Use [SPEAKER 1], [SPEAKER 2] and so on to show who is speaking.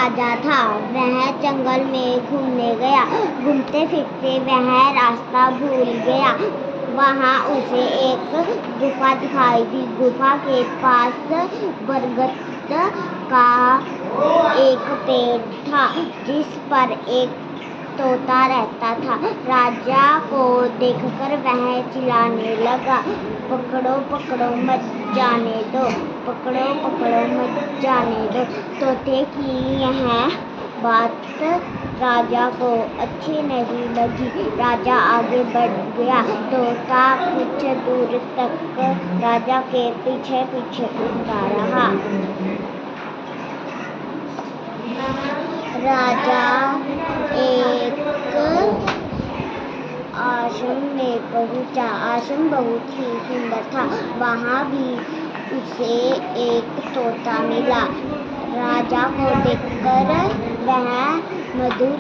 [SPEAKER 1] राजा था। वह जंगल में घूमने गया। घूमते फिरते वह रास्ता भूल गया। वहाँ उसे एक गुफा दिखाई दी। गुफा के पास बरगद का एक पेड़ था, जिस पर एक तोता रहता था। राजा को देखकर वह चिल्लाने लगा, पकड़ो पकड़ो मत जाने दो, पकड़ो पकड़ो मत जाने दो। तोते की यह बात राजा को अच्छी नहीं लगी। राजा आगे बढ़ गया। तोता कुछ दूर तक राजा के पीछे पीछे उड़ता रहा। राजा एक आश्रम में पहुंचा। आश्रम बहुत ही सुंदर था। वहाँ भी उसे एक तोता मिला। राजा को देखकर वह मधुर